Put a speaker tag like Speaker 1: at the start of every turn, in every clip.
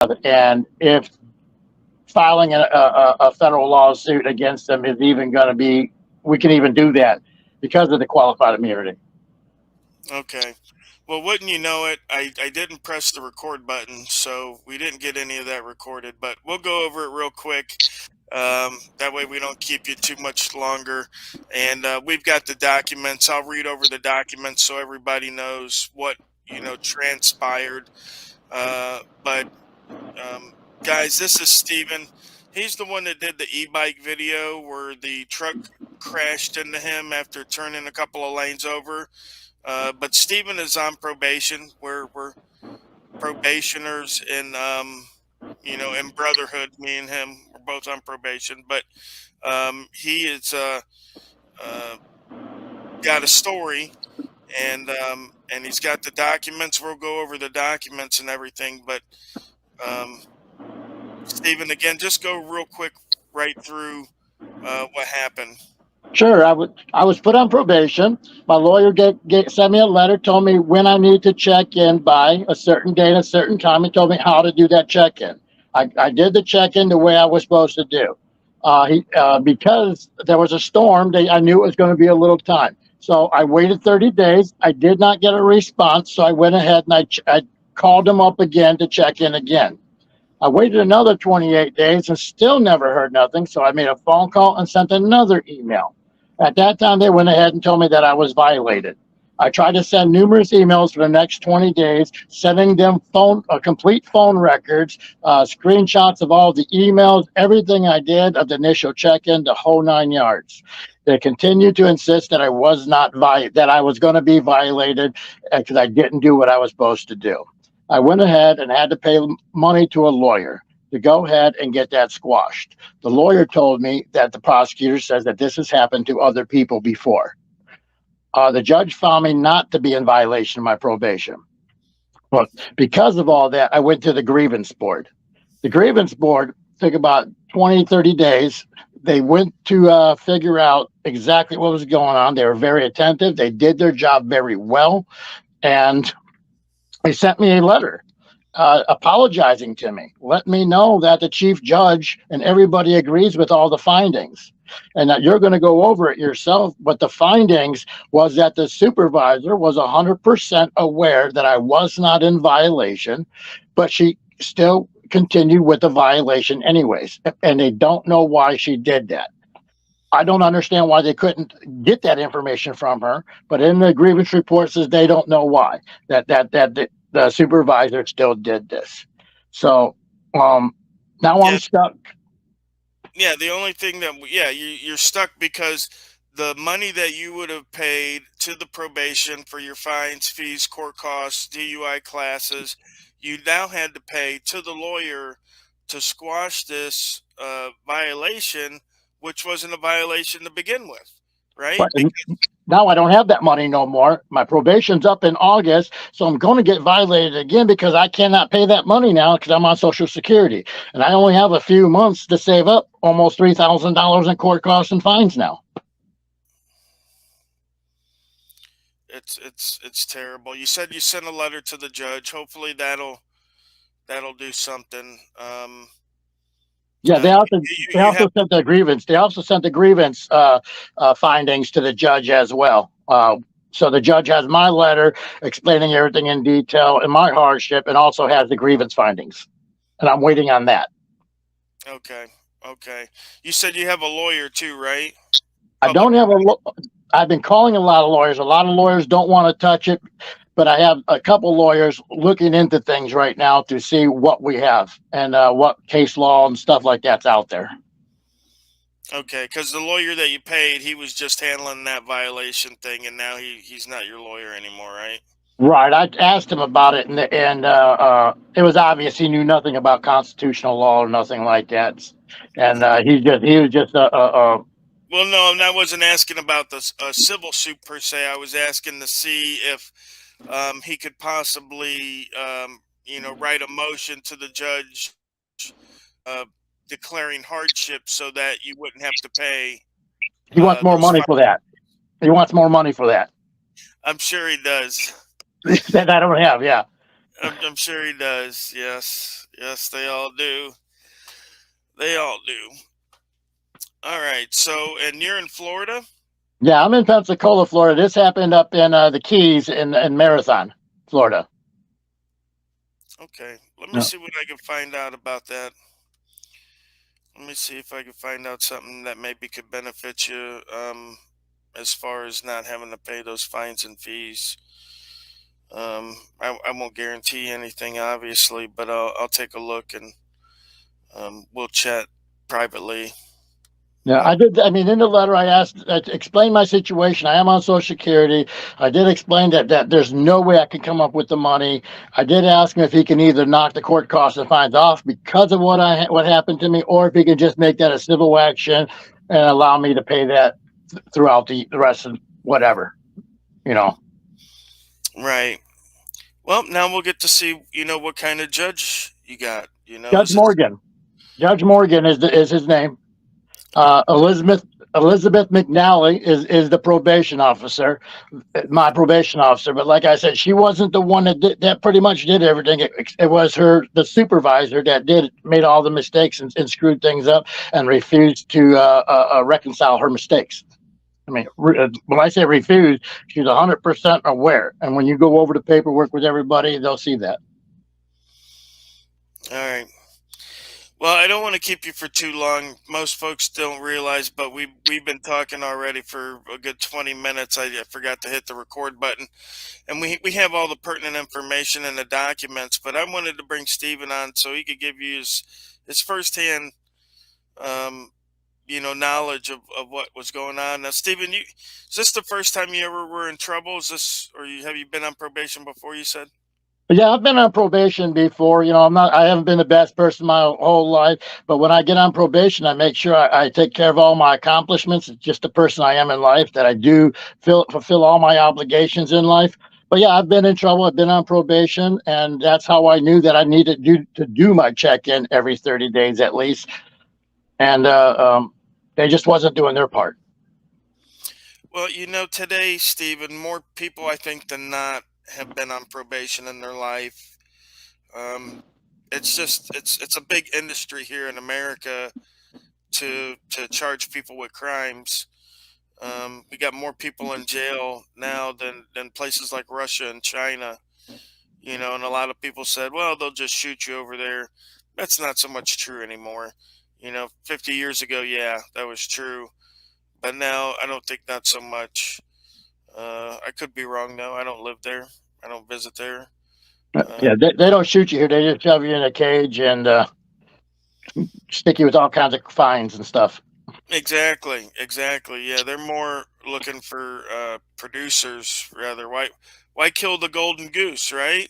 Speaker 1: and if filing a federal lawsuit against them is even going to be, we can even do that because of the qualified immunity.
Speaker 2: Okay. Well, wouldn't you know it, I didn't press the record button, so we didn't get any of that recorded, but we'll go over it real quick. That way we don't keep you too much longer. And we've got the documents. I'll read over the documents so everybody knows what, transpired. But guys, this is Steven. He's the one that did the e-bike video where the truck crashed into him after turning a couple of lanes over. But Steven is on probation. We're probationers in brotherhood. Me and him, we're both on probation. But he is uh, got a story, and he's got the documents. We'll go over the documents and everything. But um, Steven, again, just go real quick right through what happened.
Speaker 1: Sure, I was put on probation. My lawyer sent me a letter, told me when I needed to check in by a certain date, a certain time, and told me how to do that check in. I did the check in the way I was supposed to do. Because there was a storm, I knew it was going to be a little time. So I waited 30 days. I did not get a response, so I went ahead and I called them up again to check in again. I waited another 28 days and still never heard nothing. So I made a phone call and sent another email. At that time, they went ahead and told me that I was violated. I tried to send numerous emails for the next 20 days, sending them complete phone records, screenshots of all the emails, everything I did of the initial check-in, the whole 9 yards. They continued to insist that I was not that I was going to be violated because I didn't do what I was supposed to do. I went ahead and had to pay money to a lawyer to go ahead and get that squashed. The lawyer told me that the prosecutor says that this has happened to other people before. The judge found me not to be in violation of my probation. But because of all that, I went to the grievance board. The grievance board took about 20, 30 days. They went to figure out exactly what was going on. They were very attentive. They did their job very well. And they sent me a letter apologizing to me, let me know that the chief judge and everybody agrees with all the findings and that you're going to go over it yourself. But the findings was that the supervisor was 100% aware that I was not in violation, but she still continued with the violation anyways. And they don't know why she did that. I don't understand why they couldn't get that information from her, but in the grievance report says they don't know why that the supervisor still did this. So now I'm
Speaker 2: Yeah,
Speaker 1: stuck.
Speaker 2: yeah. The only thing that you're stuck because the money that you would have paid to the probation for your fines, fees, court costs, DUI classes, you now had to pay to the lawyer to squash this violation, which wasn't a violation to begin with, right?
Speaker 1: But now I don't have that money no more. My probation's up in August, so I'm going to get violated again because I cannot pay that money now because I'm on Social Security, and I only have a few months to save up almost $3,000 in court costs and fines now.
Speaker 2: It's terrible. You said you sent a letter to the judge. Hopefully that'll do something.
Speaker 1: Yeah,
Speaker 2: Uh,
Speaker 1: they
Speaker 2: you have
Speaker 1: also sent the grievance. They also sent the grievance findings to the judge as well. So the judge has my letter explaining everything in detail and my hardship, and also has the grievance findings, and I'm waiting on that.
Speaker 2: okay, okay. You said you have a lawyer too, right?
Speaker 1: I
Speaker 2: Public.
Speaker 1: don't have I've been calling a lot of lawyers. A lot of lawyers don't want to touch it, but I have a couple lawyers looking into things right now to see what we have and what case law and stuff like that's out there.
Speaker 2: Okay, because the lawyer that you paid, he was just handling that violation thing, and now he's not your lawyer anymore, right?
Speaker 1: Right. I asked him about it, and it was obvious he knew nothing about constitutional law or nothing like that. And he was just
Speaker 2: Well, no, I wasn't asking about the civil suit per se. I was asking to see if he could possibly, write a motion to the judge uh, declaring hardship so that you wouldn't have to pay
Speaker 1: he wants more
Speaker 2: those
Speaker 1: money for
Speaker 2: fines.
Speaker 1: that. He wants more money for that
Speaker 2: I'm sure he does.
Speaker 1: that I don't have. Yeah.
Speaker 2: I'm sure he does. Yes, Yes, they all do. They all do. All right. So, and you're in Florida?
Speaker 1: Yeah, I'm in Pensacola, Florida. This happened up in the Keys in Marathon, Florida.
Speaker 2: Okay. Let me
Speaker 1: Yeah.
Speaker 2: see what I can find out about that. Let me see if I can find out something that maybe could benefit you, as far as not having to pay those fines and fees. I won't guarantee anything, obviously, but I'll take a look and we'll chat privately.
Speaker 1: Yeah,
Speaker 2: Uh,
Speaker 1: I did. I mean, in the letter, I asked, I explained my situation. I am on Social Security. I did explain that there's no way I can come up with the money. I did ask him if he can either knock the court costs and fines off because of what happened to me, or if he can just make that a civil action and allow me to pay that throughout the rest of whatever, you know.
Speaker 2: right. Well, now we'll get to see, what kind of judge you got.
Speaker 1: Judge
Speaker 2: Is it
Speaker 1: Morgan. Judge Morgan is his name. Elizabeth McNally is the probation officer, my probation officer. But like I said, she wasn't the one that pretty much did everything. It was the supervisor that made all the mistakes and screwed things up and refused to reconcile her mistakes. I mean, when I say refuse, she's 100% aware. And when you go over the paperwork with everybody, they'll see that.
Speaker 2: all right? Well, I don't want to keep you for too long. Most folks don't realize, but we've been talking already for a good 20 minutes. I forgot to hit the record button, and we have all the pertinent information in the documents. But I wanted to bring Stephen on so he could give you his firsthand, um, knowledge of what was going on. Now, Stephen, is this the first time you ever were in trouble? Is this, or have you been on probation before? You said.
Speaker 1: Yeah, I've been on probation before. I haven't been the best person my whole life, but when I get on probation, I make sure I take care of all my accomplishments. It's just the person I am in life that I do fulfill all my obligations in life. But yeah, I've been in trouble. I've been on probation, and that's how I knew that I needed to do my check-in every 30 days at least. And they just wasn't doing their part.
Speaker 2: Well, today, Stephen, more people I think than not have been on probation in their life. Um, it's a big industry here in America to charge people with crimes. We got more people in jail now than places like Russia and China. And a lot of people said, well, they'll just shoot you over there. That's not so much true anymore. 50 years ago, yeah, that was true. But now I don't think not so much. I could be wrong though. I don't live there. I don't visit there.
Speaker 1: Yeah,
Speaker 2: Um,
Speaker 1: they don't shoot you here. They just shove you in a cage and stick you with all kinds of fines and stuff.
Speaker 2: exactly, exactly. Yeah, they're more looking for producers rather. Why kill the golden goose, right?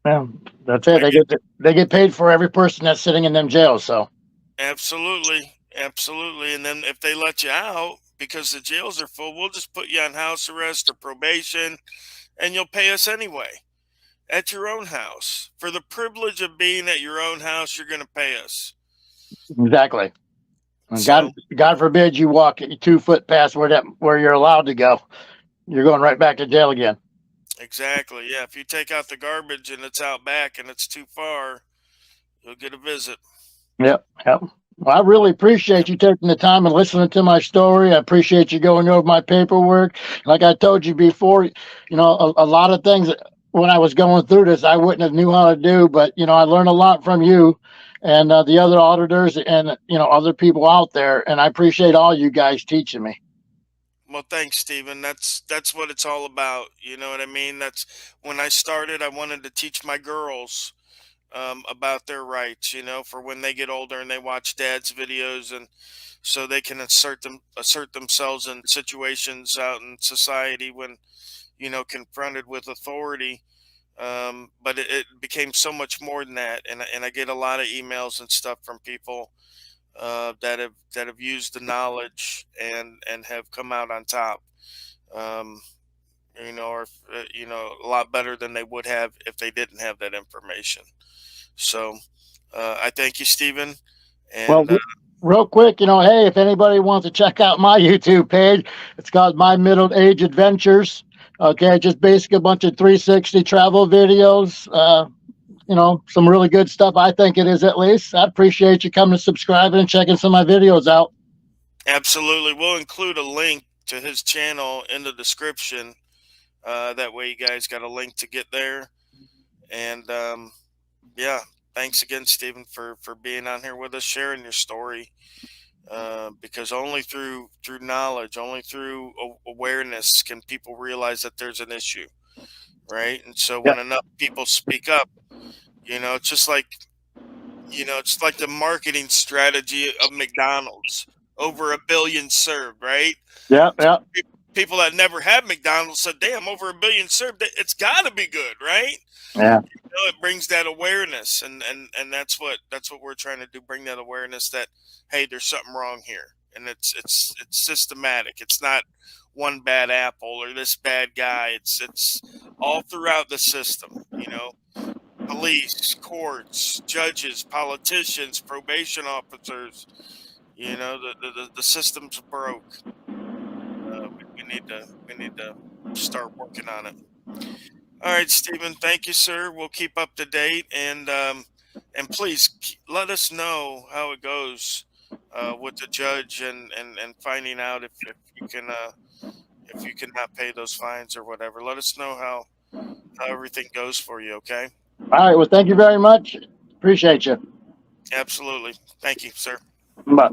Speaker 1: Yeah, that's it.
Speaker 2: I get
Speaker 1: They get paid for every person that's sitting in them jails. So
Speaker 2: absolutely, absolutely. And then if they let you out because the jails are full, we'll just put you on house arrest or probation, and you'll pay us anyway at your own house. For the privilege of being at your own house, you're going to pay us.
Speaker 1: exactly. And
Speaker 2: So
Speaker 1: God forbid you walk 2 foot past where you're allowed to go. You're going right back to jail again.
Speaker 2: exactly, yeah. If you take out the garbage and it's out back and it's too far, you'll get a visit.
Speaker 1: Yep. Yep. Well, I really appreciate you taking the time and listening to my story. I appreciate you going over my paperwork. Like I told you before, a lot of things when I was going through this, I wouldn't have knew how to do, but I learned a lot from you and the other auditors and other people out there. And I appreciate all you guys teaching me.
Speaker 2: Well, thanks, Stephen. That's what it's all about. You know what I mean? That's when I started. I wanted to teach my girls about their rights. For when they get older and they watch Dad's videos, and so they can assert themselves in situations out in society when confronted with authority. But it became so much more than that, and I get a lot of emails and stuff from people that have used the knowledge and have come out on top. Um, or a lot better than they would have if they didn't have that information. So I thank you, Stephen,
Speaker 1: Well,
Speaker 2: and
Speaker 1: real quick, hey, if anybody wants to check out my YouTube page, it's called My Middle Age Adventures. Okay, just basically a bunch of 360 travel videos. some really good stuff. I think it is, at least. I appreciate you coming to subscribing and checking some of my videos out.
Speaker 2: Absolutely. We'll include a link to his channel in the description. That way you guys got a link to get there. And yeah, thanks again, Stephen, for being on here with us, sharing your story. Because only through knowledge, only through awareness can people realize that there's an issue, right? And so
Speaker 1: Yeah,
Speaker 2: when enough people speak up, it's just like it's like the marketing strategy of McDonald's. Over a billion served, right?
Speaker 1: yeah, yeah,
Speaker 2: People that never had McDonald's said, "Damn, over a billion served, it's got to be good, right?"
Speaker 1: yeah.
Speaker 2: It brings that awareness, and that's what we're trying to do, bring that awareness that, hey, there's something wrong here, and it's systematic. It's not one bad apple or this bad guy. It's all throughout the system. Police, courts, judges, politicians, probation officers. The system's broke. We need to start working on it. All right, Stephen. Thank you, sir. We'll keep up to date, and please let us know how it goes with the judge, and finding out if you cannot pay those fines or whatever. Let us know how everything goes for you. Okay.
Speaker 1: All right. Well, thank you very much. Appreciate you.
Speaker 2: Absolutely. Thank you, sir.
Speaker 1: Bye.